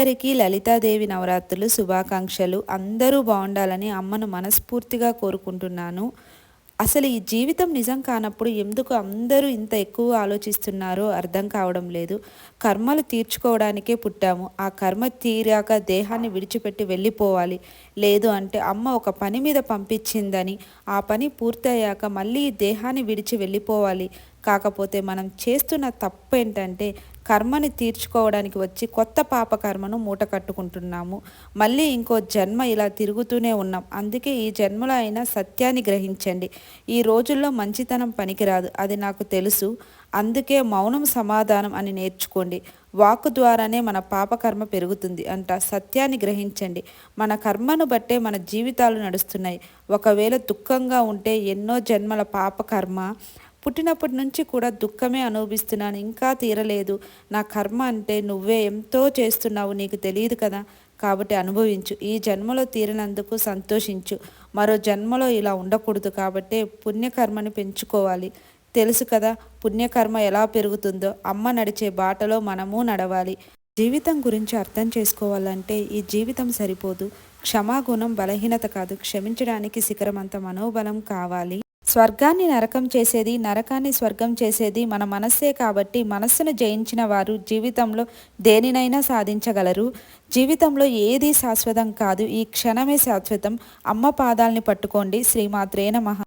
అందరికీ లలితాదేవి నవరాత్రులు శుభాకాంక్షలు. అందరూ బాగుండాలని అమ్మను మనస్ఫూర్తిగా కోరుకుంటున్నాను. అసలు ఈ జీవితం నిజం కానప్పుడు ఎందుకు అందరూ ఇంత ఎక్కువ ఆలోచిస్తున్నారో అర్థం కావడం లేదు. కర్మలు తీర్చుకోవడానికే పుట్టాము. ఆ కర్మ తీరాక దేహాన్ని విడిచిపెట్టి వెళ్ళిపోవాలి. లేదు అంటే అమ్మ ఒక పని మీద పంపించిందని ఆ పని పూర్తయ్యాక మళ్ళీ ఈ దేహాన్ని విడిచి వెళ్ళిపోవాలి. కాకపోతే మనం చేస్తున్న తప్పు ఏంటంటే కర్మని తీర్చుకోవడానికి వచ్చి కొత్త పాప కర్మను మూట కట్టుకుంటున్నాము. మళ్ళీ ఇంకో జన్మ ఇలా తిరుగుతూనే ఉన్నాం. అందుకే ఈ జన్మలో అయినా సత్యాన్ని గ్రహించండి. ఈ రోజుల్లో మంచితనం పనికిరాదు, అది నాకు తెలుసు. అందుకే మౌనం సమాధానం అని నేర్చుకోండి. వాక్కు ద్వారానే మన పాపకర్మ పెరుగుతుంది అంట. సత్యాన్ని గ్రహించండి. మన కర్మను బట్టే మన జీవితాలు నడుస్తున్నాయి. ఒకవేళ దుఃఖంగా ఉంటే ఎన్నో జన్మల పాపకర్మ. పుట్టినప్పటి నుంచి కూడా దుఃఖమే అనుభవిస్తున్నాను, ఇంకా తీరలేదు. నా కర్మ అంటే నువ్వే ఎంతో చేస్తున్నావు, నీకు తెలియదు కదా. కాబట్టి అనుభవించు. ఈ జన్మలో తీరినందుకు సంతోషించు. మరో జన్మలో ఇలా ఉండకూడదు కాబట్టే పుణ్యకర్మని పెంచుకోవాలి. తెలుసు కదా పుణ్యకర్మ ఎలా పెరుగుతుందో. అమ్మ నడిచే బాటలో మనము నడవాలి. జీవితం గురించి అర్థం చేసుకోవాలంటే ఈ జీవితం సరిపోదు. క్షమాగుణం బలహీనత కాదు, క్షమించడానికి శిఖరమంత మనోబలం కావాలి. స్వర్గాన్ని నరకం చేసేది, నరకాన్ని స్వర్గం చేసేది మన మనస్సే కాబట్టి మనస్సును జయించిన వారు జీవితంలో దేనినైనా సాధించగలరు. జీవితంలో ఏదీ శాశ్వతం కాదు, ఈ క్షణమే శాశ్వతం. అమ్మ పాదాల్ని పట్టుకోండి. శ్రీమాత్రే నమః.